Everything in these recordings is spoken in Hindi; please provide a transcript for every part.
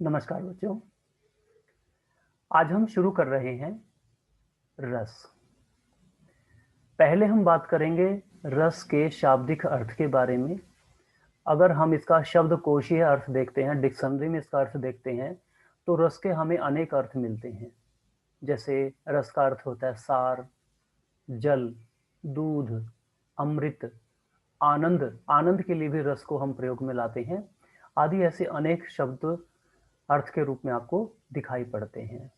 नमस्कार बच्चों। आज हम शुरू कर रहे हैं रस। पहले हम बात करेंगे रस के शाब्दिक अर्थ के बारे में। अगर हम इसका शब्दकोशीय अर्थ देखते हैं, डिक्शनरी में इसका अर्थ देखते हैं, तो रस के हमें अनेक अर्थ मिलते हैं। जैसे रस का अर्थ होता है सार, जल, दूध, अमृत, आनंद। आनंद के लिए भी रस को हम प्रयोग में लाते हैं। आदि ऐसे अनेक शब्द अर्थ के रूप में आपको दिखाई पड़ते हैं।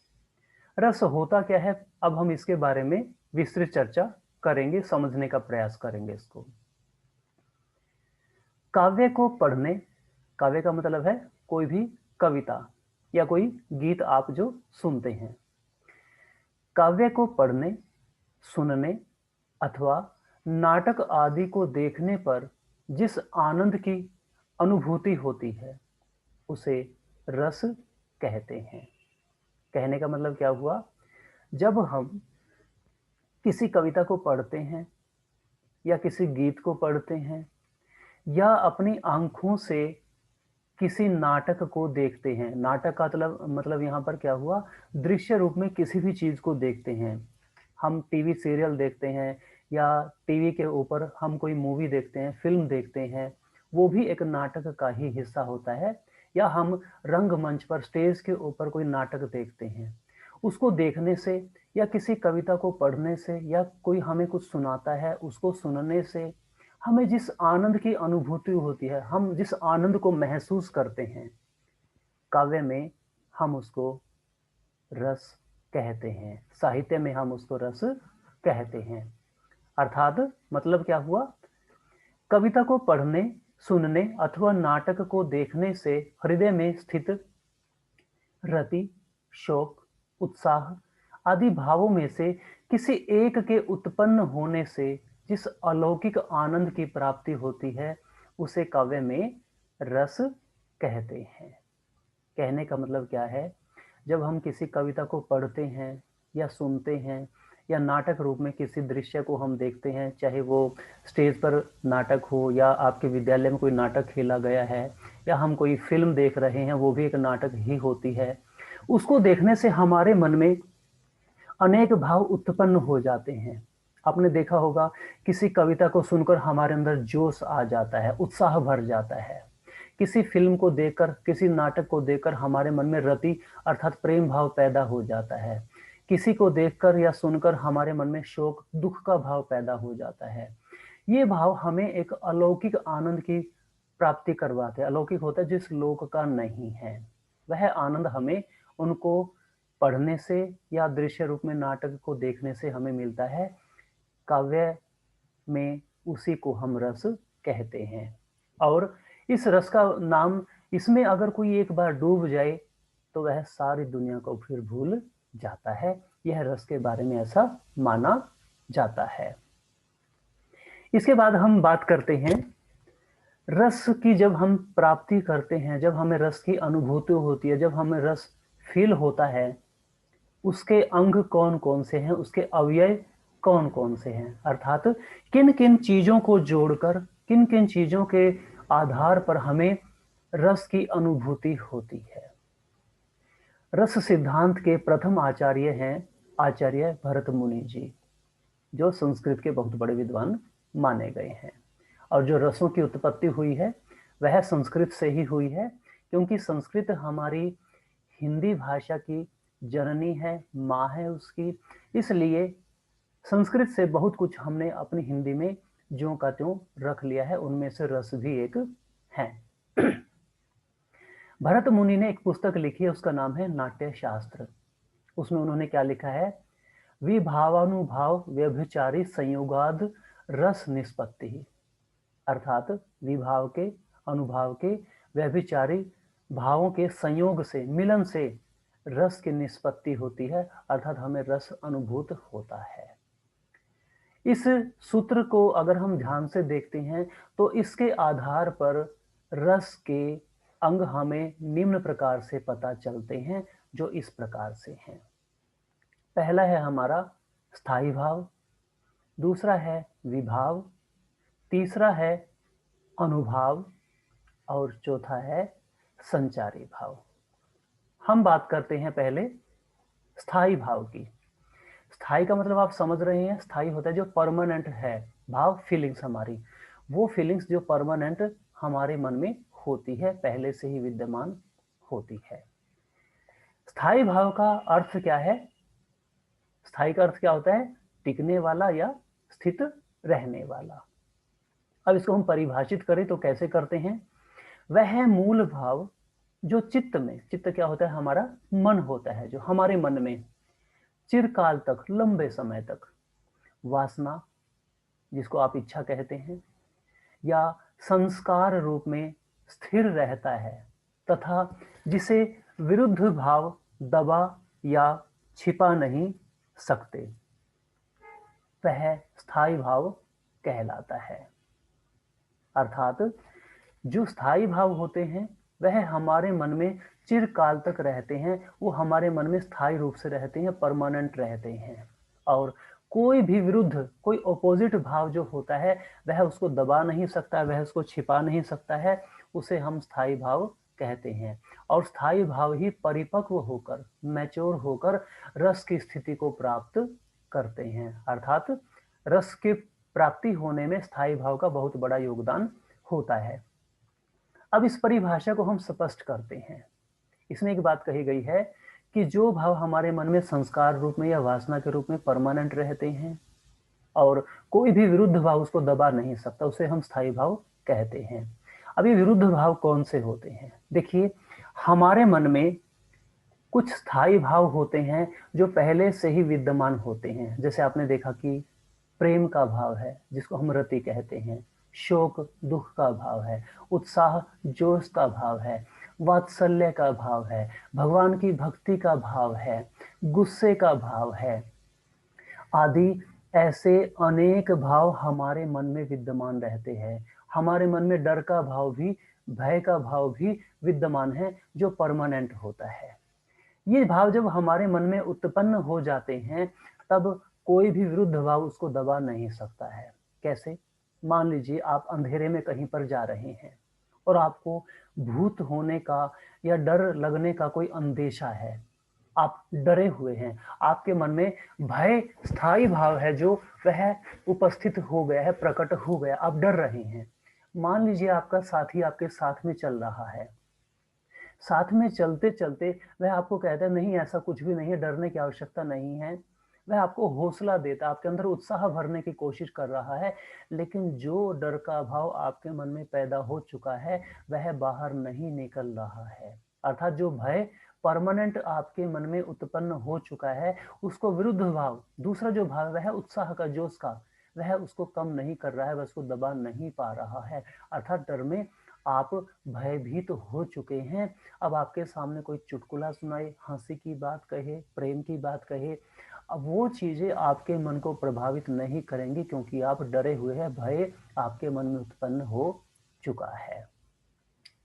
रस होता क्या है, अब हम इसके बारे में विस्तृत चर्चा करेंगे, समझने का प्रयास करेंगे इसको। काव्य को पढ़ने, काव्य का मतलब है कोई भी कविता या कोई गीत आप जो सुनते हैं। काव्य को पढ़ने, सुनने अथवा नाटक आदि को देखने पर जिस आनंद की अनुभूति होती है उसे रस कहते हैं। कहने का मतलब क्या हुआ, जब हम किसी कविता को पढ़ते हैं या किसी गीत को पढ़ते हैं या अपनी आंखों से किसी नाटक को देखते हैं, नाटक का मतलब यहाँ पर क्या हुआ, दृश्य रूप में किसी भी चीज को देखते हैं। हम टीवी सीरियल देखते हैं या टीवी के ऊपर हम कोई मूवी देखते हैं, फिल्म देखते हैं, वो भी एक नाटक का ही हिस्सा होता है। या हम रंगमंच पर स्टेज के ऊपर कोई नाटक देखते हैं, उसको देखने से या किसी कविता को पढ़ने से या कोई हमें कुछ सुनाता है उसको सुनने से हमें जिस आनंद की अनुभूति होती है, हम जिस आनंद को महसूस करते हैं, काव्य में हम उसको रस कहते हैं, साहित्य में हम उसको रस कहते हैं। अर्थात मतलब क्या हुआ, कविता को पढ़ने, सुनने अथवा नाटक को देखने से हृदय में स्थित रति, शोक, उत्साह आदि भावों में से किसी एक के उत्पन्न होने से जिस अलौकिक आनंद की प्राप्ति होती है उसे काव्य में रस कहते हैं। कहने का मतलब क्या है, जब हम किसी कविता को पढ़ते हैं या सुनते हैं या नाटक रूप में किसी दृश्य को हम देखते हैं, चाहे वो स्टेज पर नाटक हो या आपके विद्यालय में कोई नाटक खेला गया है या हम कोई फिल्म देख रहे हैं, वो भी एक नाटक ही होती है। उसको देखने से हमारे मन में अनेक भाव उत्पन्न हो जाते हैं। आपने देखा होगा, किसी कविता को सुनकर हमारे अंदर जोश आ जाता है, उत्साह भर जाता है। किसी फिल्म को देखकर, किसी नाटक को देखकर हमारे मन में रति अर्थात प्रेम भाव पैदा हो जाता है। किसी को देखकर या सुनकर हमारे मन में शोक, दुख का भाव पैदा हो जाता है। ये भाव हमें एक अलौकिक आनंद की प्राप्ति करवाते हैं। अलौकिक होता है जिस लोक का नहीं है, वह आनंद हमें उनको पढ़ने से या दृश्य रूप में नाटक को देखने से हमें मिलता है। काव्य में उसी को हम रस कहते हैं। और इस रस का नाम, इसमें अगर कोई एक बार डूब जाए तो वह सारी दुनिया को फिर भूल जाता है। यह रस के बारे में ऐसा माना जाता है। इसके बाद हम बात करते हैं रस की। जब हम प्राप्ति करते हैं, जब हमें रस की अनुभूति होती है, जब हमें रस फील होता है, उसके अंग कौन कौन से हैं, उसके अवयव कौन कौन से हैं, अर्थात किन किन चीजों को जोड़कर, किन किन चीजों के आधार पर हमें रस की अनुभूति होती है। रस सिद्धांत के प्रथम आचार्य हैं आचार्य भरत मुनि जी, जो संस्कृत के बहुत बड़े विद्वान माने गए हैं। और जो रसों की उत्पत्ति हुई है वह संस्कृत से ही हुई है, क्योंकि संस्कृत हमारी हिंदी भाषा की जननी है, माँ है उसकी। इसलिए संस्कृत से बहुत कुछ हमने अपनी हिंदी में ज्यों का त्यों रख लिया है, उनमें से रस भी एक है। भरत मुनि ने एक पुस्तक लिखी है, उसका नाम है नाट्य शास्त्र। उसमें उन्होंने क्या लिखा है, विभावानुभाव व्यभिचारी संयोगाद रस निष्पत्ति। अर्थात विभाव के, अनुभाव के, व्यभिचारी भावों के संयोग से, मिलन से रस की निष्पत्ति होती है, अर्थात हमें रस अनुभूत होता है। इस सूत्र को अगर हम ध्यान से देखते हैं तो इसके आधार पर रस के अंग हमें निम्न प्रकार से पता चलते हैं, जो इस प्रकार से हैं। पहला है हमारा स्थायी भाव, दूसरा है विभाव, तीसरा है अनुभाव और चौथा है संचारी भाव। हम बात करते हैं पहले स्थायी भाव की। स्थायी का मतलब आप समझ रहे हैं, स्थायी होता है जो परमानेंट है भाव, फीलिंग्स हमारी, वो फीलिंग्स जो परमानेंट हमारे मन में होती है, पहले से ही विद्यमान होती है। स्थायी भाव का अर्थ क्या है? स्थायी का अर्थ क्या होता है? टिकने वाला या स्थित रहने वाला। अब इसको हम परिभाषित करें तो कैसे करते हैं? वह मूल भाव जो चित्त में, चित्त क्या होता है? हमारा मन होता है, जो हमारे मन में चिरकाल तक, लंबे समय तक वासना, जिसको आप इच्छा कहते हैं, या संस्कार रूप में स्थिर रहता है, तथा जिसे विरुद्ध भाव दबा या छिपा नहीं सकते, वह स्थायी भाव कहलाता है। अर्थात जो स्थायी भाव होते हैं वह हमारे मन में चिरकाल तक रहते हैं, वो हमारे मन में स्थायी रूप से रहते हैं, परमानेंट रहते हैं। और कोई भी विरुद्ध, कोई ऑपोजिट भाव जो होता है वह उसको दबा नहीं सकता, वह उसको छिपा नहीं सकता है, उसे हम स्थायी भाव कहते हैं। और स्थायी भाव ही परिपक्व होकर, मैच्योर होकर रस की स्थिति को प्राप्त करते हैं। अर्थात रस की प्राप्ति होने में स्थायी भाव का बहुत बड़ा योगदान होता है। अब इस परिभाषा को हम स्पष्ट करते हैं। इसमें एक बात कही गई है कि जो भाव हमारे मन में संस्कार रूप में या वासना के रूप में परमानेंट रहते हैं और कोई भी विरुद्ध भाव उसको दबा नहीं सकता, उसे हम स्थायी भाव कहते हैं। अब ये विरुद्ध भाव कौन से होते हैं? देखिए, हमारे मन में कुछ स्थायी भाव होते हैं जो पहले से ही विद्यमान होते हैं। जैसे आपने देखा कि प्रेम का भाव है, जिसको हम रति कहते हैं, शोक दुख का भाव है, उत्साह जोश का भाव है, वात्सल्य का भाव है, भगवान की भक्ति का भाव है, गुस्से का भाव है, आदि ऐसे अनेक भाव हमारे मन में विद्यमान रहते हैं। हमारे मन में डर का भाव भी, भय का भाव भी विद्यमान है, जो परमानेंट होता है। ये भाव जब हमारे मन में उत्पन्न हो जाते हैं तब कोई भी विरुद्ध भाव उसको दबा नहीं सकता है। कैसे? मान लीजिए आप अंधेरे में कहीं पर जा रहे हैं और आपको भूत होने का या डर लगने का कोई अंदेशा है, आप डरे हुए हैं, आपके मन में भय स्थायी भाव है जो वह उपस्थित हो गया है, प्रकट हो गया, आप डर रहे हैं। मान लीजिए आपका साथी आपके साथ में चल रहा है, साथ में चलते चलते वह आपको कहता है नहीं ऐसा कुछ भी नहीं है, डरने की आवश्यकता नहीं है, वह आपको हौसला देता, आपके अंदर उत्साह भरने की कोशिश कर रहा है, लेकिन जो डर का भाव आपके मन में पैदा हो चुका है वह बाहर नहीं निकल रहा है। अर्थात जो भय परमानेंट आपके मन में उत्पन्न हो चुका है, उसको विरुद्ध भाव, दूसरा जो भाव वह उत्साह का, जोश का, वह उसको कम नहीं कर रहा है, वह उसको दबा नहीं पा रहा है। अर्थात डर में आप भयभीत हो चुके हैं। अब आपके सामने कोई चुटकुला सुनाए, हंसी की बात कहे, प्रेम की बात कहे, अब वो चीजें आपके मन को प्रभावित नहीं करेंगी, क्योंकि आप डरे हुए हैं, भय आपके मन में उत्पन्न हो चुका है।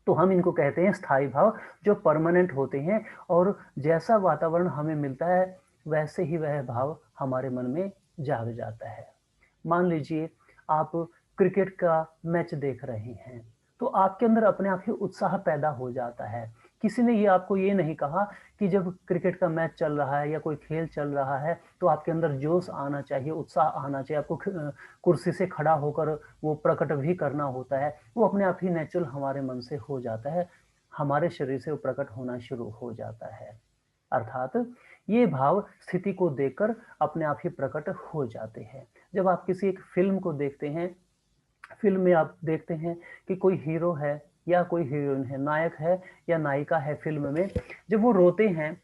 तो हम इनको कहते हैं स्थायी भाव, जो परमानेंट होते हैं, और जैसा वातावरण हमें मिलता है वैसे ही वह भाव हमारे मन में जाग जाता है। मान लीजिए आप क्रिकेट का मैच देख रहे हैं तो आपके अंदर अपने आप ही उत्साह पैदा हो जाता है। किसी ने ये आपको ये नहीं कहा कि जब क्रिकेट का मैच चल रहा है या कोई खेल चल रहा है तो आपके अंदर जोश आना चाहिए, उत्साह आना चाहिए, आपको कुर्सी से खड़ा होकर वो प्रकट भी करना होता है। वो अपने आप ही नेचुरल हमारे मन से हो जाता है, हमारे शरीर से वो प्रकट होना शुरू हो जाता है। अर्थात ये भाव स्थिति को देखकर अपने आप ही प्रकट हो जाते हैं। जब आप किसी एक फिल्म को देखते हैं, फिल्म में आप देखते हैं कि कोई हीरो है या कोई हीरोइन है, नायक है या नायिका है फिल्म में, जब वो रोते हैं,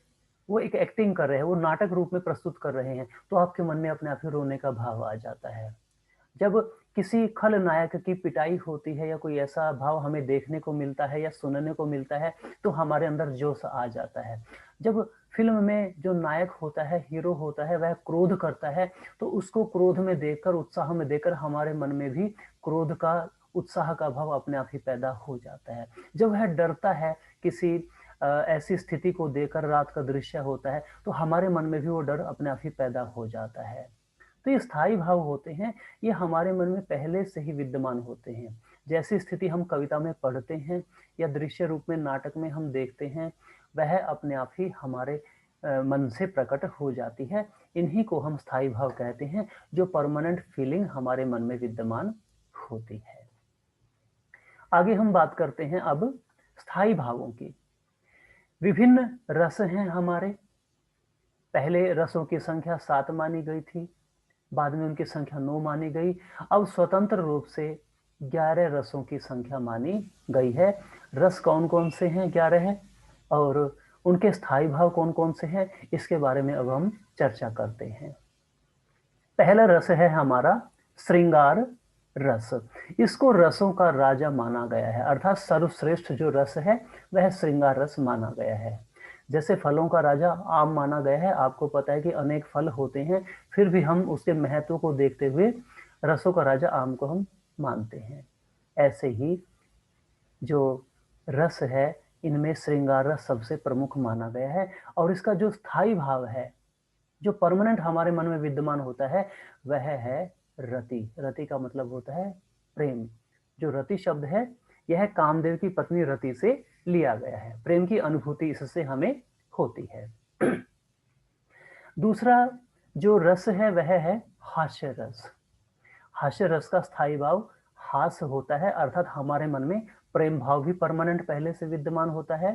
वो एक एक्टिंग कर रहे हैं, वो नाटक रूप में प्रस्तुत कर रहे हैं, तो आपके मन में अपने आप ही रोने का भाव आ जाता है। जब किसी खलनायक की पिटाई होती है या कोई ऐसा भाव हमें देखने को मिलता है या सुनने को मिलता है तो हमारे अंदर जोश आ जाता है। जब फिल्म में जो नायक होता है, हीरो होता है, वह क्रोध करता है तो उसको क्रोध में देखकर, उत्साह में देखकर हमारे मन में भी क्रोध का, उत्साह का भाव अपने आप ही पैदा हो जाता है। जब वह डरता है, किसी ऐसी स्थिति को देखकर, रात का दृश्य होता है, तो हमारे मन में भी वो डर अपने आप ही पैदा हो जाता है। तो ये स्थायी भाव होते हैं, ये हमारे मन में पहले से ही विद्यमान होते हैं। जैसी स्थिति हम कविता में पढ़ते हैं या दृश्य रूप में नाटक में हम देखते हैं, वह अपने आप ही हमारे मन से प्रकट हो जाती है। इन्हीं को हम स्थायी भाव कहते हैं, जो परमानेंट फीलिंग हमारे मन में विद्यमान होती है। आगे हम बात करते हैं अब स्थायी भावों की। विभिन्न रस हैं हमारे। पहले रसों की संख्या 7 मानी गई थी, बाद में उनकी संख्या 9 मानी गई। अब स्वतंत्र रूप से 11 रसों की संख्या मानी गई है। रस कौन कौन से हैं? 11 है, और उनके स्थायी भाव कौन कौन से हैं, इसके बारे में अब हम चर्चा करते हैं। पहला रस है हमारा श्रृंगार रस। इसको रसों का राजा माना गया है, अर्थात सर्वश्रेष्ठ जो रस है वह श्रृंगार रस माना गया है। जैसे फलों का राजा आम माना गया है, आपको पता है कि अनेक फल होते हैं, फिर भी हम उसके महत्व को देखते हुए रसों का राजा आम को हम मानते हैं। ऐसे ही जो रस है, इनमें श्रृंगार रस सबसे प्रमुख माना गया है, और इसका जो स्थायी भाव है, जो परमानेंट हमारे मन में विद्यमान होता है, वह है रति। रति का मतलब होता है प्रेम। जो रति शब्द है, यह कामदेव की पत्नी रति से लिया गया है। प्रेम की अनुभूति इससे हमें होती है। दूसरा जो रस है वह है हास्य रस। हास्य रस का स्थायी भाव हास्य होता है, अर्थात हमारे मन में प्रेम भाव भी परमानेंट पहले से विद्यमान होता है।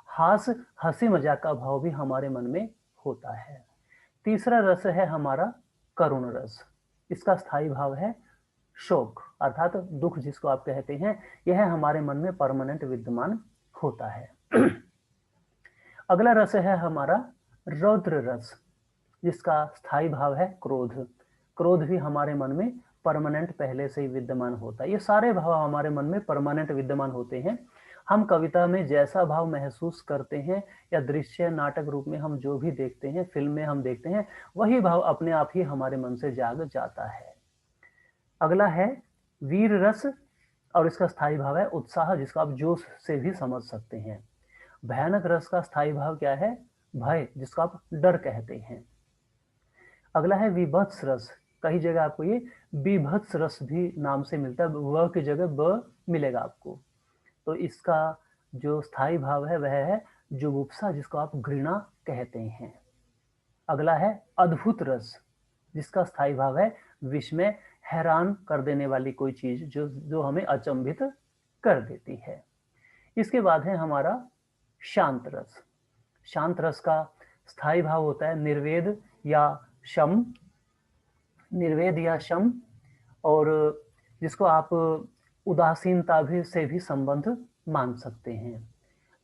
हास्य हंसी मजाक का भाव भी हमारे मन में होता है। तीसरा रस है हमारा करुण रस। इसका स्थायी भाव है शोक, अर्थात दुख जिसको आप कहते हैं, यह हमारे मन में परमानेंट विद्यमान होता है। अगला रस है हमारा रौद्र रस, जिसका स्थायी भाव है क्रोध। क्रोध भी हमारे मन में परमानेंट पहले से ही विद्यमान होता है। ये सारे भाव हमारे मन में परमानेंट विद्यमान होते हैं। हम कविता में जैसा भाव महसूस करते हैं या दृश्य नाटक रूप में हम जो भी देखते हैं, फिल्म में हम देखते हैं, वही भाव अपने आप ही हमारे मन से जाग जाता है। अगला है वीर रस, और इसका स्थायी भाव है उत्साह, जिसको आप जोश से भी समझ सकते हैं। भयानक रस का स्थायी भाव क्या है? भय, जिसको आप डर कहते हैं। अगला है विभत्स रस। कई जगह आपको ये विभत्स रस भी नाम से मिलता है, व की जगह ब मिलेगा आपको। तो इसका जो स्थायी भाव है वह है जुगुप्सा, जिसको आप घृणा कहते हैं। अगला है अद्भुत रस, जिसका स्थायी भाव है विस्मय, हैरान कर देने वाली कोई चीज जो हमें अचंभित कर देती है। इसके बाद है हमारा शांत रस। शांत रस का स्थायी भाव होता है निर्वेद या शम, और जिसको आप उदासीनता भी से भी संबंध मान सकते हैं।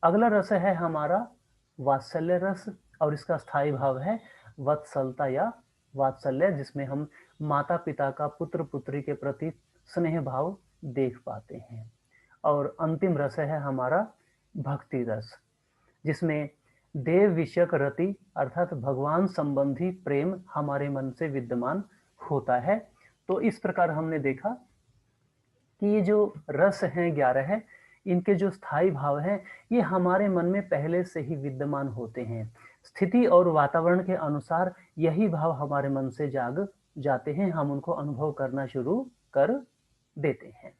अगला रस है हमारा वात्सल्य रस, और इसका स्थायी भाव है वत्सलता या वात्सल्य, जिसमें हम माता पिता का पुत्र पुत्री के प्रति स्नेह भाव देख पाते हैं। और अंतिम रस है हमारा भक्ति रस, जिसमें देव विषयक रति अर्थात भगवान संबंधी प्रेम हमारे मन से विद्यमान होता है। तो इस प्रकार हमने देखा कि ये जो रस हैं 11 है, इनके जो स्थायी भाव हैं ये हमारे मन में पहले से ही विद्यमान होते हैं। स्थिति और वातावरण के अनुसार यही भाव हमारे मन से जाग जाते हैं, हम उनको अनुभव करना शुरू कर देते हैं।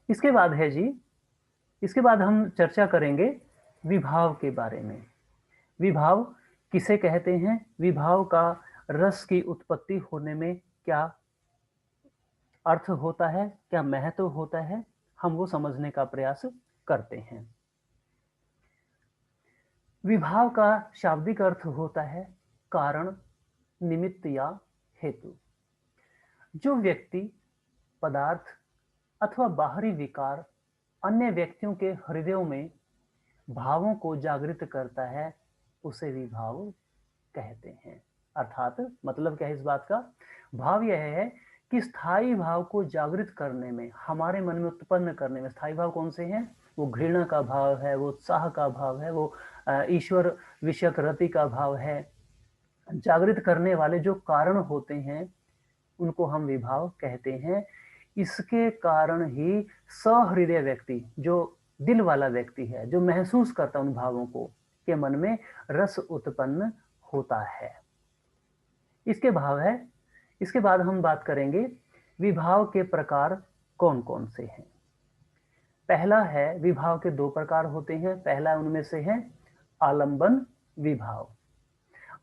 इसके बाद है जी, इसके बाद हम चर्चा करेंगे विभाव के बारे में। विभाव किसे कहते हैं? विभाव का रस की उत्पत्ति होने में क्या अर्थ होता है, क्या महत्व होता है, हम वो समझने का प्रयास करते हैं। विभाव का शाब्दिक अर्थ होता है कारण, निमित्त या हेतु। जो व्यक्ति, पदार्थ अथवा बाहरी विकार अन्य व्यक्तियों के हृदयों में भावों को जागृत करता है, उसे विभाव कहते हैं। अर्थात मतलब क्या है इस बात का? भाव यह है कि स्थायी भाव को जागृत करने में, हमारे मन में उत्पन्न करने में, स्थायी भाव कौन से हैं? वो घृणा का भाव है, वो उत्साह का भाव है, वो ईश्वर विषयक रति का भाव है। जागृत करने वाले जो कारण होते हैं उनको हम विभाव कहते हैं। इसके कारण ही सहृदय व्यक्ति, जो दिल वाला व्यक्ति है, जो महसूस करता उन भावों को, के मन में रस उत्पन्न होता है। इसके बाद हम बात करेंगे विभाव के प्रकार कौन कौन से हैं? पहला है, विभाव के दो प्रकार होते हैं। पहला उनमें से है आलंबन विभाव।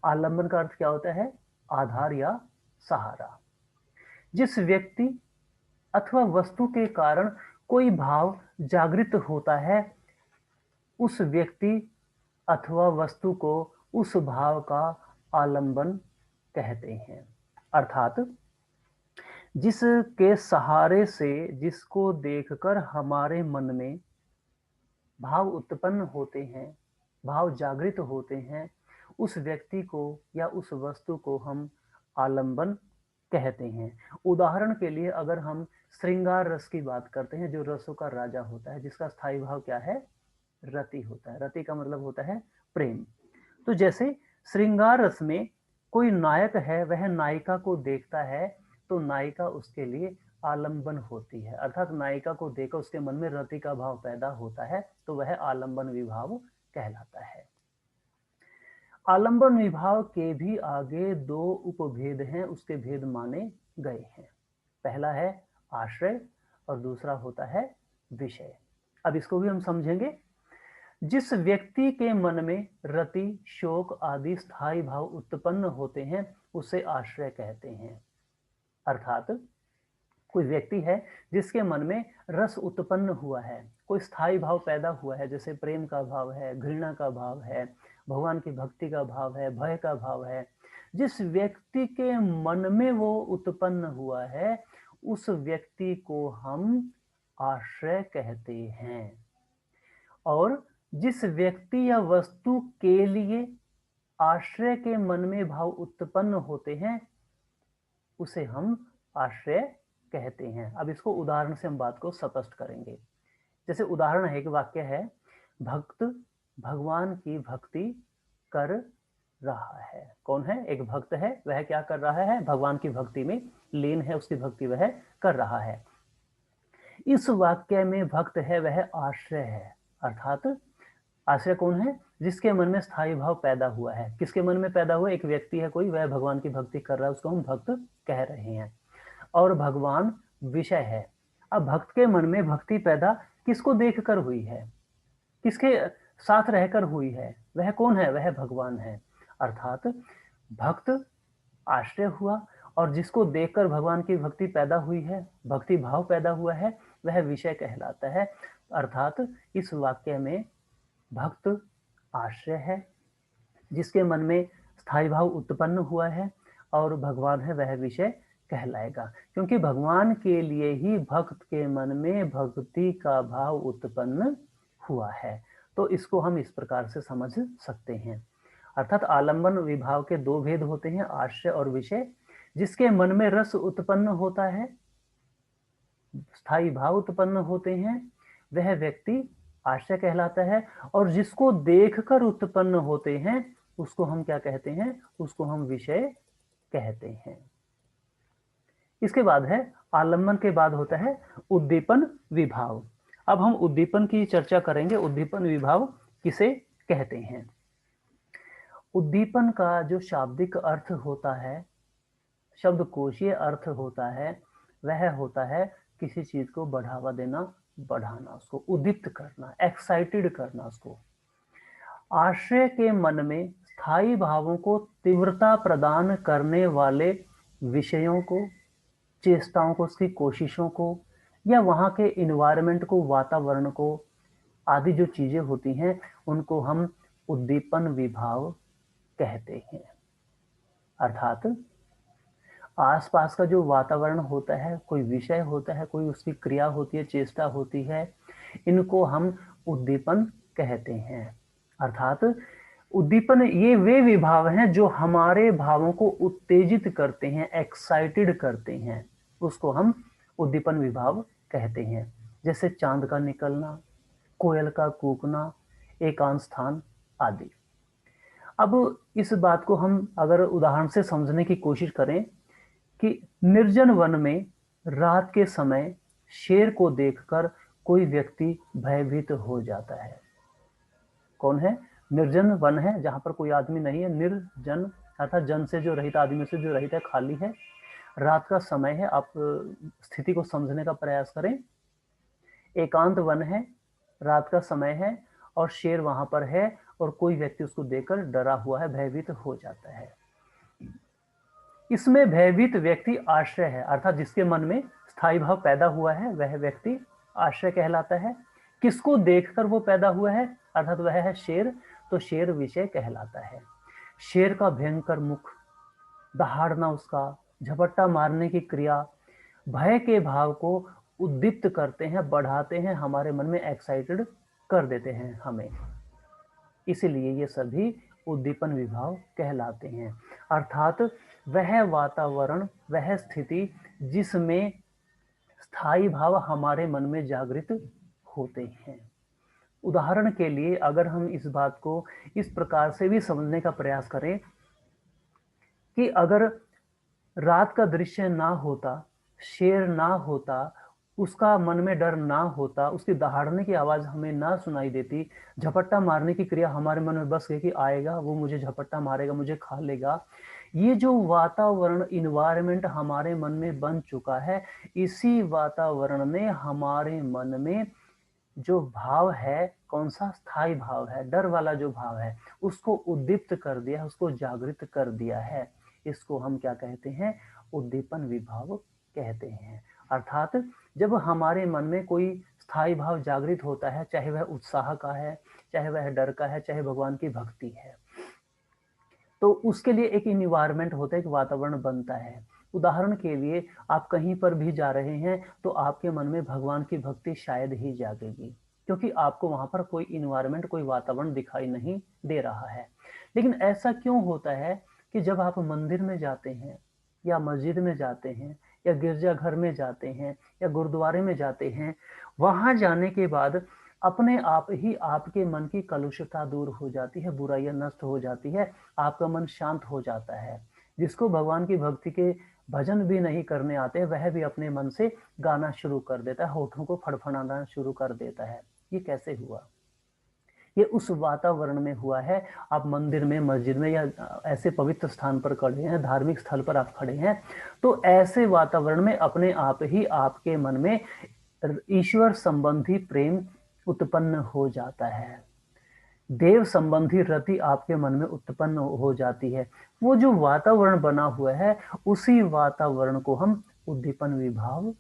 आलंबन का अर्थ क्या होता है? आधार या सहारा। जिस व्यक्ति अथवा वस्तु के कारण कोई भाव जागृत होता है, उस व्यक्ति अथवा वस्तु को उस भाव का आलंबन कहते हैं। अर्थात जिसके सहारे से, जिसको देखकर हमारे मन में भाव उत्पन्न होते हैं, भाव जागृत होते हैं, उस व्यक्ति को या उस वस्तु को हम आलंबन कहते हैं। उदाहरण के लिए अगर हम श्रृंगार रस की बात करते हैं, जो रसों का राजा होता है, जिसका स्थायी भाव क्या है? रति होता है। रति का मतलब होता है प्रेम। तो जैसे श्रृंगार रस में कोई नायक है, वह नायिका को देखता है, तो नायिका उसके लिए आलंबन होती है। अर्थात नायिका को देखकर उसके मन में रति का भाव पैदा होता है, तो वह आलंबन विभाव कहलाता है। आलंबन विभाव के भी आगे दो उपभेद हैं, उसके भेद माने गए हैं। पहला है आश्रय और दूसरा होता है विषय। अब इसको भी हम समझेंगे। जिस व्यक्ति के मन में रति, शोक आदि स्थायी भाव उत्पन्न होते हैं, उसे आश्रय कहते हैं। अर्थात कोई व्यक्ति है जिसके मन में रस उत्पन्न हुआ है, कोई स्थायी भाव पैदा हुआ है, जैसे प्रेम का भाव है, घृणा का भाव है, भगवान की भक्ति का भाव है, भय का भाव है। जिस व्यक्ति के मन में वो उत्पन्न हुआ है, उस व्यक्ति को हम आश्रय कहते हैं। और जिस व्यक्ति या वस्तु के लिए आश्रय के मन में भाव उत्पन्न होते हैं, उसे हम आश्रय कहते हैं। अब इसको उदाहरण से हम बात को स्पष्ट करेंगे। जैसे उदाहरण है, एक वाक्य है, भक्त भगवान की भक्ति कर रहा है। कौन है? एक भक्त है, वह क्या कर रहा है? भगवान की भक्ति में लीन है, उसकी भक्ति वह कर रहा है। इस वाक्य में भक्त है वह आश्रय है। अर्थात आश्रय कौन है? जिसके मन में स्थायी भाव पैदा हुआ है। किसके मन में पैदा हुआ? एक व्यक्ति है कोई, वह भगवान की भक्ति कर रहा है, उसको हम भक्त कह रहे हैं। और भगवान विषय है। अब भक्त के मन में भक्ति पैदा किसको देखकर हुई है? किसके साथ रहकर हुई है? वह कौन है? वह भगवान है। अर्थात भक्त आश्रय हुआ, और जिसको देखकर भगवान की भक्ति पैदा हुई है, भक्ति भाव पैदा हुआ है, वह विषय कहलाता है। अर्थात इस वाक्य में भक्त आश्रय है, जिसके मन में स्थायी भाव उत्पन्न हुआ है, और भगवान है वह विषय कहलाएगा। क्योंकि भगवान के लिए ही भक्त के मन में भक्ति का भाव उत्पन्न हुआ है। तो इसको हम इस प्रकार से समझ सकते हैं। अर्थात आलंबन विभाव के दो भेद होते हैं, आश्रय और विषय। जिसके मन में रस उत्पन्न होता है, स्थायी भाव उत्पन्न होते हैं, वह व्यक्ति आश्रय कहलाता है। और जिसको देखकर उत्पन्न होते हैं, उसको हम क्या कहते हैं? उसको हम विषय कहते हैं। इसके बाद है, आलंबन के बाद होता है उद्दीपन विभाव। अब हम उद्दीपन की चर्चा करेंगे। उद्दीपन विभाव किसे कहते हैं? उद्दीपन का जो शाब्दिक अर्थ होता है, शब्दकोशीय अर्थ होता है, वह होता है किसी चीज को बढ़ावा देना, बढ़ाना, उसको उद्दीप्त करना, एक्साइटेड करना उसको। आश्रय के मन में स्थायी भावों को तीव्रता प्रदान करने वाले विषयों को, चेष्टाओं को, उसकी कोशिशों को, या वहाँ के इन्वायरमेंट को, वातावरण को, आदि जो चीजें होती हैं, उनको हम उद्दीपन विभाव कहते हैं। अर्थात आसपास का जो वातावरण होता है, कोई विषय होता है, कोई उसकी क्रिया होती है, चेष्टा होती है, इनको हम उद्दीपन कहते हैं। अर्थात उद्दीपन ये वे विभाव हैं जो हमारे भावों को उत्तेजित करते हैं, एक्साइटेड करते हैं, उसको हम उद्दीपन विभाव कहते हैं। जैसे चांद का निकलना, कोयल का कूकना, एकांत स्थान आदि। अब इस बात को हम अगर उदाहरण से समझने की कोशिश करें कि निर्जन वन में रात के समय शेर को देखकर कोई व्यक्ति भयभीत हो जाता है। कौन है? निर्जन वन है, जहां पर कोई आदमी नहीं है, निर्जन अर्थात जन से जो रहित, आदमी से जो रहित है, खाली है। रात का समय है, आप स्थिति को समझने का प्रयास करें। एकांत वन है, रात का समय है और शेर वहां पर है और कोई व्यक्ति उसको देखकर डरा हुआ है, भयभीत हो जाता है। इसमें भयभीत व्यक्ति आश्रय है, अर्थात जिसके मन में स्थायी भाव पैदा हुआ है वह व्यक्ति आश्रय कहलाता है। किसको देखकर वो पैदा हुआ है, अर्थात वह है शेर, तो शेर विषय कहलाता है। शेर का भयंकर मुख, दहाड़ना उसका, झपट्टा मारने की क्रिया भय के भाव को उद्दीप्त करते हैं, बढ़ाते हैं, हमारे मन में एक्साइटेड कर देते हैं हमें। इसलिए ये सभी उद्दीपन विभाव कहलाते हैं, अर्थात वह वातावरण, वह स्थिति जिसमें स्थायी भाव हमारे मन में जागृत होते हैं। उदाहरण के लिए अगर हम इस बात को इस प्रकार से भी समझने का प्रयास करें कि अगर रात का दृश्य ना होता, शेर ना होता, उसका मन में डर ना होता, उसकी दहाड़ने की आवाज हमें ना सुनाई देती, झपट्टा मारने की क्रिया हमारे मन में बस गई कि आएगा वो मुझे झपट्टा मारेगा, मुझे खा लेगा, ये जो वातावरण, इन्वायरमेंट हमारे मन में बन चुका है, इसी वातावरण ने हमारे मन में जो भाव है, कौन सा स्थायी भाव है, डर वाला जो भाव है, उसको उद्दीप्त कर दिया, उसको जागृत कर दिया है। इसको हम क्या कहते हैं, उद्दीपन विभाव कहते हैं। अर्थात जब हमारे मन में कोई स्थायी भाव जागृत होता है, चाहे वह उत्साह का है, चाहे वह डर का है, चाहे भगवान की भक्ति है, तो उसके लिए एक इन्वायरमेंट होता है, एक वातावरण बनता है। उदाहरण के लिए आप कहीं पर भी जा रहे हैं तो आपके मन में भगवान की भक्ति शायद ही जागेगी, क्योंकि आपको वहां पर कोई इन्वायरमेंट, कोई वातावरण दिखाई नहीं दे रहा है। लेकिन ऐसा क्यों होता है कि जब आप मंदिर में जाते हैं या मस्जिद में जाते हैं या गिरजाघर में जाते हैं या गुरुद्वारे में जाते हैं, वहां जाने के बाद अपने आप ही आपके मन की कलुषता दूर हो जाती है, बुराइयां नष्ट हो जाती है, आपका मन शांत हो जाता है। जिसको भगवान की भक्ति के भजन भी नहीं करने आते, वह भी अपने मन से गाना शुरू कर देता है, होठों को फड़फड़ाना शुरू कर देता है। ये कैसे हुआ? ये उस वातावरण में हुआ है। आप मंदिर में, मस्जिद में या ऐसे पवित्र स्थान पर खड़े हैं, धार्मिक स्थल पर आप खड़े हैं, तो ऐसे वातावरण में अपने आप ही आपके मन में ईश्वर संबंधी प्रेम उत्पन्न हो जाता है, देव संबंधी रति आपके मन में उत्पन्न हो जाती है। वो जो वातावरण बना हुआ है, उसी वातावरण को हम उद्दीपन विभाव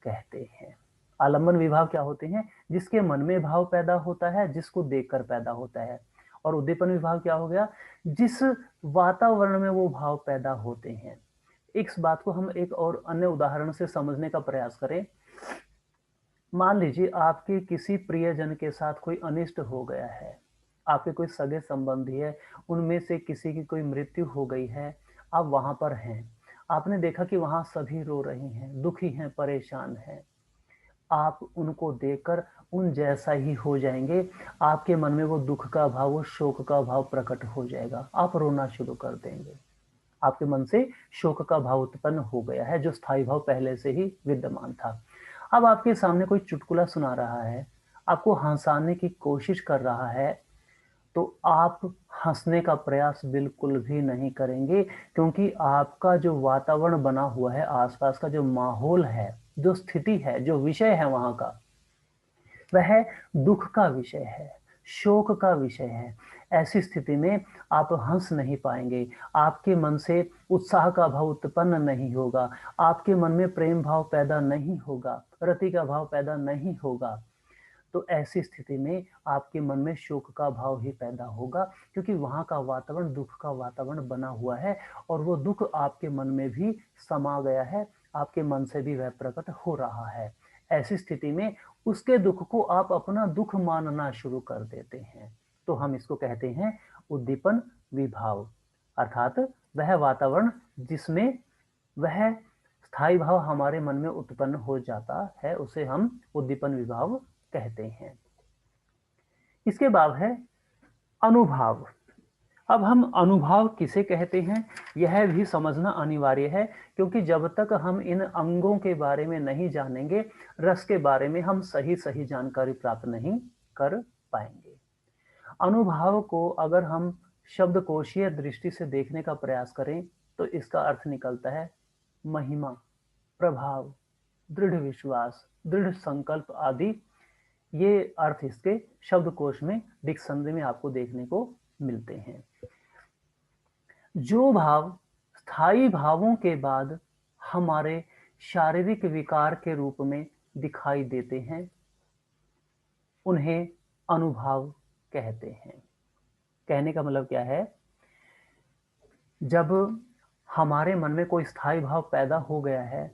कहते हैं। आलंबन विभाव क्या होते हैं? जिसके मन में भाव पैदा होता है, जिसको देखकर पैदा होता है। और उद्दीपन विभाव क्या हो गया? जिस वातावरण में वो भाव पैदा होते हैं। इस बात को हम एक और अन्य उदाहरण से समझने का प्रयास करें। मान लीजिए आपके किसी प्रियजन के साथ कोई अनिष्ट हो गया है, आपके कोई सगे संबंधी है, उनमें से किसी की कोई मृत्यु हो गई है, आप वहां पर हैं, आपने देखा कि वहां सभी रो रहे हैं, दुखी हैं, परेशान हैं। आप उनको देखकर उन जैसा ही हो जाएंगे, आपके मन में वो दुख का भाव, वो शोक का भाव प्रकट हो जाएगा, आप रोना शुरू कर देंगे। आपके मन से शोक का भाव उत्पन्न हो गया है, जो स्थायी भाव पहले से ही विद्यमान था। अब आपके सामने कोई चुटकुला सुना रहा है, आपको हंसाने की कोशिश कर रहा है, तो आप हंसने का प्रयास बिल्कुल भी नहीं करेंगे, क्योंकि आपका जो वातावरण बना हुआ है, आसपास का जो माहौल है, जो स्थिति है, जो विषय है वहां का, वह दुख का विषय है, शोक का विषय है। ऐसी स्थिति में आप हंस नहीं पाएंगे, आपके मन से उत्साह का भाव उत्पन्न नहीं होगा, आपके मन में प्रेम भाव पैदा नहीं होगा, रति का भाव पैदा नहीं होगा। तो ऐसी स्थिति में आपके मन में शोक का भाव ही पैदा होगा, क्योंकि वहां का वातावरण दुख का वातावरण बना हुआ है और वो दुख आपके मन में भी समा गया है, आपके मन से भी वह प्रकट हो रहा है। ऐसी स्थिति में उसके दुख को आप अपना दुख मानना शुरू कर देते हैं। तो हम इसको कहते हैं उद्दीपन विभाव, अर्थात वह वातावरण जिसमें वह स्थायी भाव हमारे मन में उत्पन्न हो जाता है, उसे हम उद्दीपन विभाव कहते हैं। इसके बाद है अनुभाव। अब हम अनुभाव किसे कहते हैं, यह भी समझना अनिवार्य है, क्योंकि जब तक हम इन अंगों के बारे में नहीं जानेंगे, रस के बारे में हम सही सही जानकारी प्राप्त नहीं कर पाएंगे। अनुभाव को अगर हम शब्दकोशीय दृष्टि से देखने का प्रयास करें, तो इसका अर्थ निकलता है महिमा, प्रभाव, दृढ़ विश्वास, दृढ़ संकल्प आदि ये अर्थ इसके शब्दकोश में, डिक्शनरी में आपको देखने को मिलते हैं। जो भाव स्थायी भावों के बाद हमारे शारीरिक विकार के रूप में दिखाई देते हैं उन्हें अनुभाव कहते हैं। कहने का मतलब क्या है, जब हमारे मन में कोई स्थायी भाव पैदा हो गया है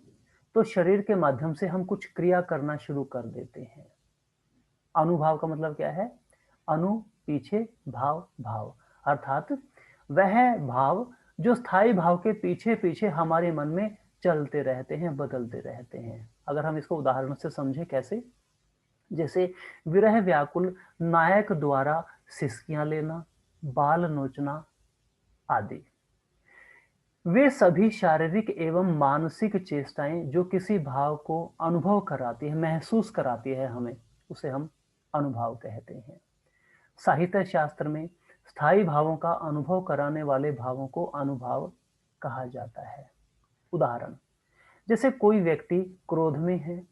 तो शरीर के माध्यम से हम कुछ क्रिया करना शुरू कर देते हैं। अनुभाव का मतलब क्या है, अनु पीछे, भाव भाव, अर्थात वह भाव जो स्थायी भाव के पीछे पीछे हमारे मन में चलते रहते हैं, बदलते रहते हैं। अगर हम इसको उदाहरण से समझें, कैसे, जैसे विरह व्याकुल नायक द्वारा सिसकियां लेना, बाल नोचना आदि। वे सभी शारीरिक एवं मानसिक चेष्टाएं जो किसी भाव को अनुभव कराती है, महसूस कराती है हमें, उसे हम अनुभाव कहते हैं। साहित्य शास्त्र में स्थायी भावों का अनुभव कराने वाले भावों को अनुभाव कहा जाता है। उदाहरण, जैसे कोई व्यक्ति क्रोध में है,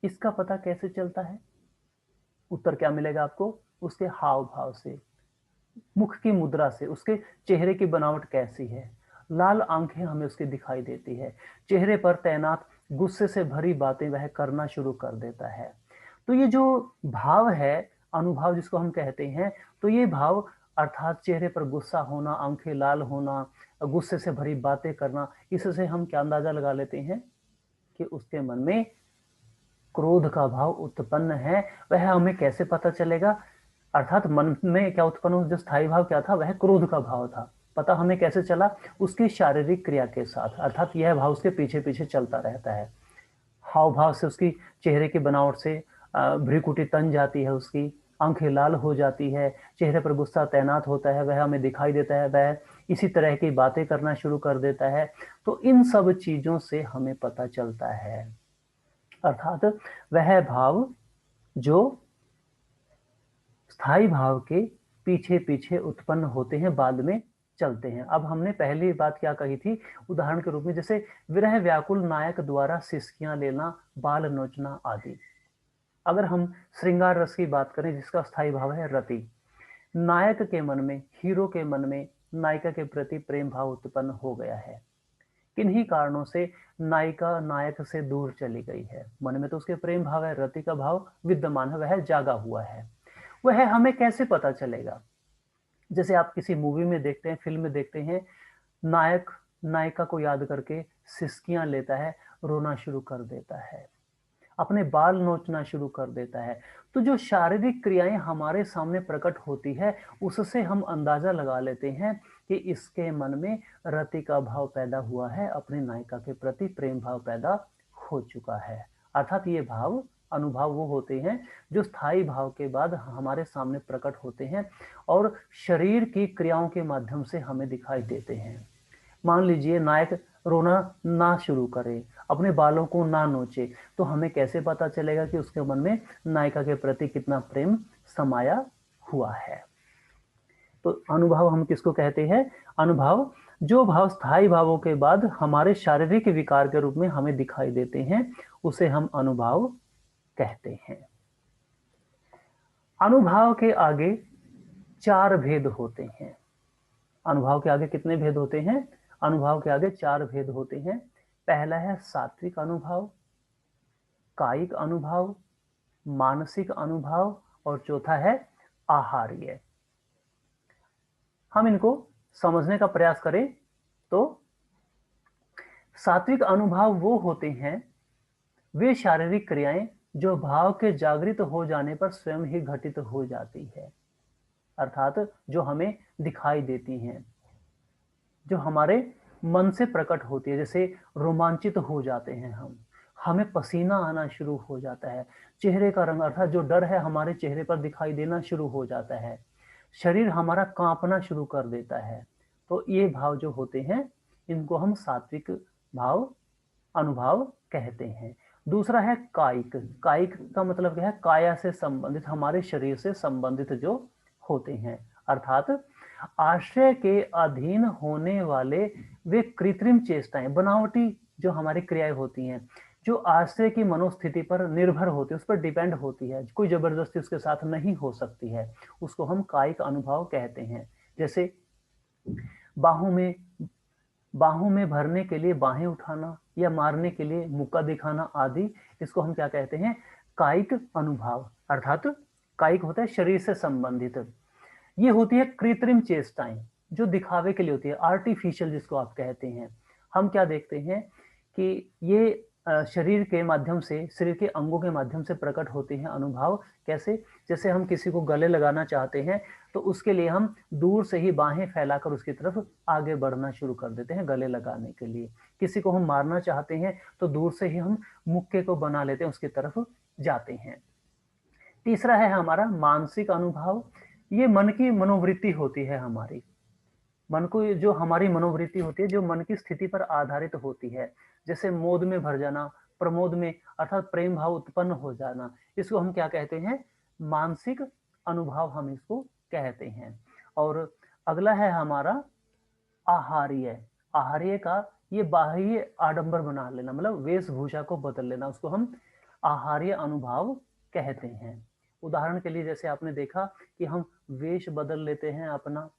इसका पता कैसे चलता है? उत्तर क्या मिलेगा आपको? उसके हाव भाव से, मुख की मुद्रा से, उसके चेहरे की बनावट कैसी है। लाल आंखें हमें उसकी दिखाई देती है, चेहरे पर तैनात गुस्से से भरी बातें वह करना शुरू कर देता है। तो ये जो भाव है, अनुभाव जिसको हम कहते हैं, तो ये भाव अर्थात चेहरे पर गुस्सा होना, आंखें लाल होना, गुस्से से भरी बातें करना, इससे हम क्या अंदाजा लगा लेते हैं कि उसके मन में क्रोध का भाव उत्पन्न है। वह हमें कैसे पता चलेगा? अर्थात मन में क्या उत्पन्न हो, जो स्थायी भाव क्या था, वह क्रोध का भाव था। पता हमें कैसे चला? उसकी शारीरिक क्रिया के साथ, अर्थात यह भाव उसके पीछे पीछे चलता रहता है। हाव भाव से, उसकी चेहरे की बनावट से भ्रिकुटी तन जाती है, उसकी आंखें लाल हो जाती है, चेहरे पर गुस्सा तैनात होता है, वह हमें दिखाई देता है, वह इसी तरह की बातें करना शुरू कर देता है। तो इन सब चीजों से हमें पता चलता है, अर्थात वह भाव जो स्थायी भाव के पीछे पीछे उत्पन्न होते हैं, बाद में चलते हैं। अब हमने पहली बात क्या कही थी, उदाहरण के रूप में, जैसे विरह व्याकुल नायक द्वारा सिसकियां लेना, बाल नोचना आदि। अगर हम श्रृंगार रस की बात करें, जिसका स्थायी भाव है रति, नायक के मन में, हीरो के मन में नायिका के प्रति प्रेम भाव उत्पन्न हो गया है। किन्हीं कारणों से नायिका नायक से दूर चली गई है, मन में तो उसके प्रेम भाव है, रति का भाव विद्यमान है, वह जागा हुआ है। वह हमें कैसे पता चलेगा? जैसे आप किसी मूवी में देखते हैं, फिल्म में देखते हैं, नायक नायिका को याद करके सिसकियां लेता है, रोना शुरू कर देता है, अपने बाल नोचना शुरू कर देता है। तो जो शारीरिक क्रियाएं हमारे सामने प्रकट होती है, उससे हम अंदाजा लगा लेते हैं कि इसके मन में रति का भाव पैदा हुआ है, अपनी नायिका के प्रति प्रेम भाव पैदा हो चुका है। अर्थात ये भाव, अनुभाव वो होते हैं जो स्थायी भाव के बाद हमारे सामने प्रकट होते हैं और शरीर की क्रियाओं के माध्यम से हमें दिखाई देते हैं। मान लीजिए नायक रोना ना शुरू करे, अपने बालों को ना नोचे, तो हमें कैसे पता चलेगा कि उसके मन में नायिका के प्रति कितना प्रेम समाया हुआ है? तो अनुभव हम किसको कहते हैं? अनुभव जो भाव स्थायी भावों के बाद हमारे शारीरिक विकार के रूप में हमें दिखाई देते हैं, उसे हम अनुभाव कहते हैं। अनुभाव के आगे 4 भेद होते हैं। अनुभाव के आगे कितने भेद होते हैं? अनुभाव के आगे 4 भेद होते हैं। पहला है सात्विक अनुभव, कायिक अनुभव, मानसिक अनुभव और चौथा है आहार्य। हम इनको समझने का प्रयास करें तो सात्विक अनुभव वो होते हैं, वे शारीरिक क्रियाएं जो भाव के जागृत हो जाने पर स्वयं ही घटित हो जाती है, अर्थात जो हमें दिखाई देती हैं, जो हमारे मन से प्रकट होती है। जैसे रोमांचित हो जाते हैं हम, हमें पसीना आना शुरू हो जाता है, चेहरे का रंग अर्थात जो डर है हमारे चेहरे पर दिखाई देना शुरू हो जाता है, शरीर हमारा कांपना शुरू कर देता है। तो ये भाव जो होते हैं, इनको हम सात्विक भाव, अनुभाव कहते हैं। दूसरा है कायिक। कायिक का मतलब क्या है? काया से संबंधित, हमारे शरीर से संबंधित जो होते हैं, अर्थात आश्रय के अधीन होने वाले वे कृत्रिम चेष्टाएं, बनावटी जो हमारी क्रियाएं होती हैं, जो आश्रय की मनोस्थिति पर निर्भर होती है, उस पर डिपेंड होती है, कोई जबरदस्ती उसके साथ नहीं हो सकती है, उसको हम कायिक अनुभव कहते हैं। जैसे बाहों में बाहों में भरने के लिए बाहें उठाना या मारने के लिए मुक्का दिखाना आदि, इसको हम क्या कहते हैं? कायिक अनुभव। अर्थात कायिक होता है शरीर से संबंधित। ये होती है कृत्रिम चेष्टाएं, जो दिखावे के लिए होती है, आर्टिफिशियल जिसको आप कहते हैं। हम क्या देखते हैं कि ये शरीर के माध्यम से, शरीर के अंगों के माध्यम से प्रकट होते हैं अनुभव। कैसे? जैसे हम किसी को गले लगाना चाहते हैं तो उसके लिए हम दूर से ही बाहें फैलाकर उसकी तरफ आगे बढ़ना शुरू कर देते हैं गले लगाने के लिए। किसी को हम मारना चाहते हैं तो दूर से ही हम मुक्के को बना लेते हैं, उसकी तरफ जाते हैं। तीसरा है हमारा मानसिक अनुभव। ये मन की मनोवृत्ति होती है हमारी। मन को, जो हमारी मनोवृत्ति होती है, जो मन की स्थिति पर आधारित होती है। जैसे मोद में भर जाना, प्रमोद में, अर्थात प्रेम भाव उत्पन्न हो जाना, इसको हम क्या कहते हैं? मानसिक अनुभव हम इसको कहते हैं। और अगला है हमारा आहार्य। आहार्य का ये बाह्य आडंबर बना लेना, मतलब वेशभूषा को बदल लेना, उसको हम आहार्य अनुभव कहते हैं। उदाहरण के लिए जैसे आपने देखा कि हम वेश बदल लेते हैं, अपना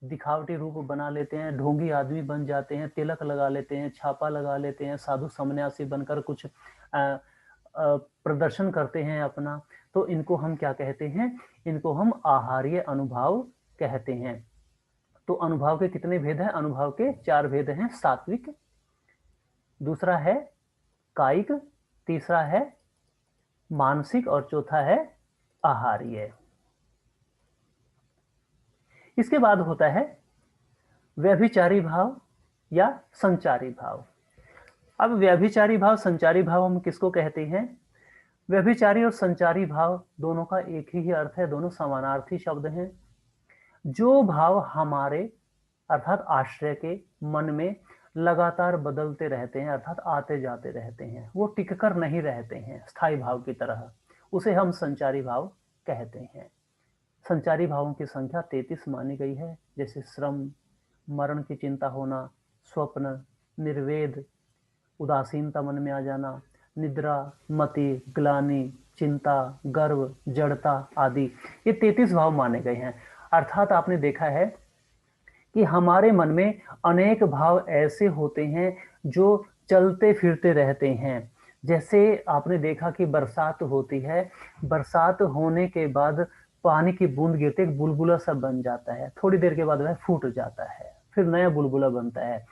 दिखावटी रूप बना लेते हैं, ढोंगी आदमी बन जाते हैं, तिलक लगा लेते हैं, छापा लगा लेते हैं, साधु सन्यासी बनकर कुछ प्रदर्शन करते हैं अपना, तो इनको हम क्या कहते हैं? इनको हम आहार्य अनुभव कहते हैं। तो अनुभव के कितने भेद हैं? अनुभव के 4 भेद हैं। सात्विक, दूसरा है कायिक, तीसरा है मानसिक और चौथा है आहार्य। इसके बाद होता है व्यभिचारी भाव या संचारी भाव। अब व्यभिचारी भाव, संचारी भाव हम किसको कहते हैं? व्यभिचारी और संचारी भाव दोनों का एक ही अर्थ है, दोनों समानार्थी शब्द हैं। जो भाव हमारे अर्थात आश्रय के मन में लगातार बदलते रहते हैं, अर्थात आते जाते रहते हैं, वो टिककर नहीं रहते हैं स्थायी भाव की तरह, उसे हम संचारी भाव कहते हैं। संचारी भावों की संख्या 33 मानी गई है। जैसे श्रम, मरण की चिंता होना, स्वप्न, निर्वेद, उदासीनता मन में आ जाना, निद्रा, मति, ग्लानि, चिंता, गर्व, जड़ता आदि, ये 33 भाव माने गए हैं। अर्थात आपने देखा है कि हमारे मन में अनेक भाव ऐसे होते हैं जो चलते फिरते रहते हैं। जैसे आपने देखा कि बरसात होती है, बरसात होने के बाद पानी की बूंद गिरते एक बुलबुला सा बन जाता है, थोड़ी देर के बाद वह फूट जाता है, फिर नया बुलबुला बनता है।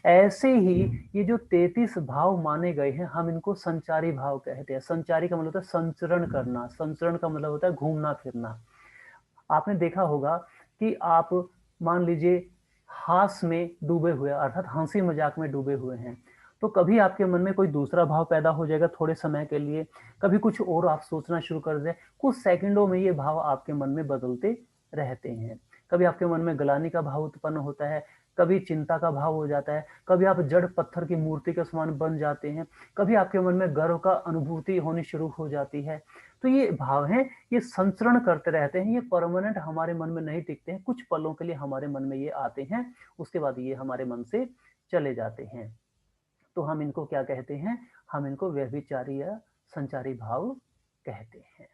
ऐसे ही ये जो 33 भाव माने गए हैं, हम इनको संचारी भाव कहते हैं। संचारी का मतलब होता है संचरण करना, संचरण का मतलब होता है घूमना फिरना। आपने देखा होगा कि आप मान लीजिए हास में डूबे हुए, अर्थात हंसी मजाक में डूबे हुए हैं, तो कभी आपके मन में कोई दूसरा भाव पैदा हो जाएगा थोड़े समय के लिए, कभी कुछ और आप सोचना शुरू कर दें, कुछ सेकंडों में ये भाव आपके मन में बदलते रहते हैं। कभी आपके मन में ग्लानि का भाव उत्पन्न होता है, कभी चिंता का भाव हो जाता है, कभी आप जड़ पत्थर की मूर्ति के समान बन जाते हैं, कभी आपके मन में गर्व का अनुभूति होनी शुरू हो जाती है। तो ये भाव हैं, ये संचरण करते रहते हैं, ये परमानेंट हमारे मन में नहीं टिकते हैं, कुछ पलों के लिए हमारे मन में ये आते हैं, उसके बाद ये हमारे मन से चले जाते हैं। तो हम इनको क्या कहते हैं? हम इनको व्यभिचारी या संचारी भाव कहते हैं।